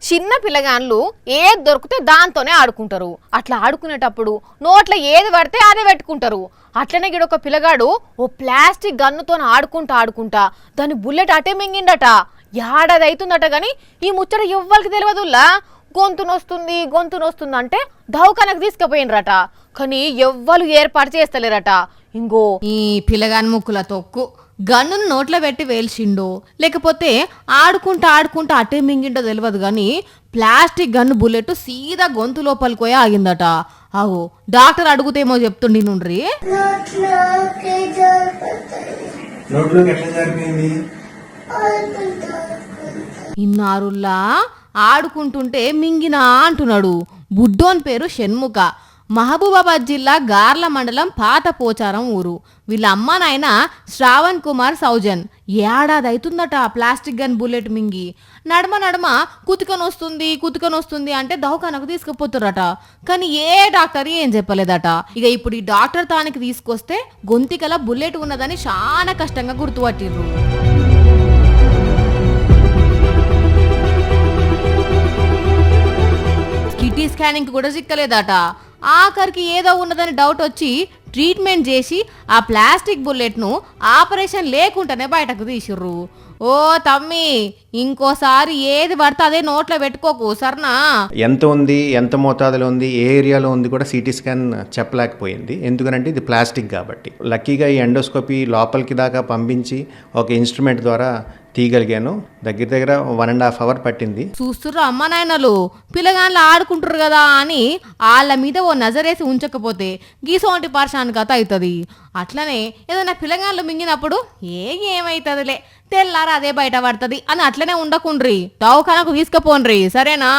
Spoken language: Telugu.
చిన్న పిల్లగాన్లు ఏది దొరికితే దాంతోనే ఆడుకుంటారు. అట్లా ఆడుకునేటప్పుడు నోట్లో ఏది పడితే అదే పెట్టుకుంటారు. అట్లనే గిడొక పిల్లగాడు ఓ ప్లాస్టిక్ గన్నుతో ఆడుకుంటా దాని బుల్లెట్ అటే మింగిండట. ఏడాది అవుతుందట గాని ఈ ముచ్చట ఎవ్వరికి తెలియదుల్లా. గొంతు నొస్తుంది అంటే దవాఖానకు తీసుకుపోయినరట. కానీ ఎవ్వరు ఏర్పాటు చేస్తలేరట. ఇంగో ఈ పిల్లగాని ముక్కుల తొక్కు గన్నును నోట్లో పెట్టి వేల్చిండో లేకపోతే ఆడుకుంటా అటే మింగిండో తెలియదు కానీ ప్లాస్టిక్ గన్ను బుల్లెట్ సీదా గొంతు లోపలికి పోయి ఆగిందట. అవు డాక్టర్ అడుగుతేమో చెప్తుండి నుండ్రి. ఇన్నారుల్లా ఆడుకుంటుంటే మింగినా అంటున్నాడు. బుడ్డోన్ పేరు షణ్ముఖ. మహబూబాబాద్ జిల్లా గార్ల మండలం పాత పోచారం ఊరు. వీళ్ళ అమ్మ నాయన శ్రావణ్ కుమార్ సౌజన్. ఏడాది అవుతుందట ప్లాస్టిక్ గన్ బుల్లెట్ మింగి. నడమ కుతుకనొస్తుంది అంటే దవాఖానకు తీసుకుపోతురట. కానీ ఏ డాక్టర్ ఏం చెప్పలేదట. ఇక ఇప్పుడు ఈ డాక్టర్ తానికి తీసుకొస్తే గొంతికల బుల్లెట్ ఉన్నదని చాలా కష్టంగా గుర్తుపట్టిర్రు. సిటీ స్కానింగ్ కూడా చిక్కలేదట. ఆఖరికి ఏదో ఉన్నదని డౌట్ వచ్చి ట్రీట్మెంట్ చేసి ఆ ప్లాస్టిక్ బుల్లెట్ను ఆపరేషన్ లేకుండానే బయటకు తీసిర్రు. ఓ తమ్మి, ఇంకోసారి ఏది పడితే అదే నోట్లో పెట్టుకోకు సరేనా. ఎంత ఉంది, ఎంత మోతాదులో ఉంది, ఏ ఏరియాలో ఉంది కూడా సిటీ స్కాన్ చెప్పలేకపోయింది. ఎందుకంటే ఇది ప్లాస్టిక్ కాబట్టి. లక్కీగా ఈ ఎండోస్కోపీ లోపలికి దాకా పంపించి ఒక ఇన్స్ట్రుమెంట్ ద్వారా తీయగలిగాను. దగ్గర 1.5 hours పట్టింది. చూస్తుర్రు అమ్మ నాయనలు పిల్లగాళ్ళు ఆడుకుంటారు కదా అని వాళ్ళ మీద ఓ నజరేసి ఉంచకపోతే గీసోంటి పర్షాన్ కథ అవుతుంది. అట్లనే ఏదైనా పిల్లగాళ్ళు మింగినప్పుడు ఏమైతుందిలే తెల్లారా అదే బయట పడుతుంది అని అట్లనే ఉండకుండ్రి. దవాఖానకు తీసుకుపోండ్రి సరేనా.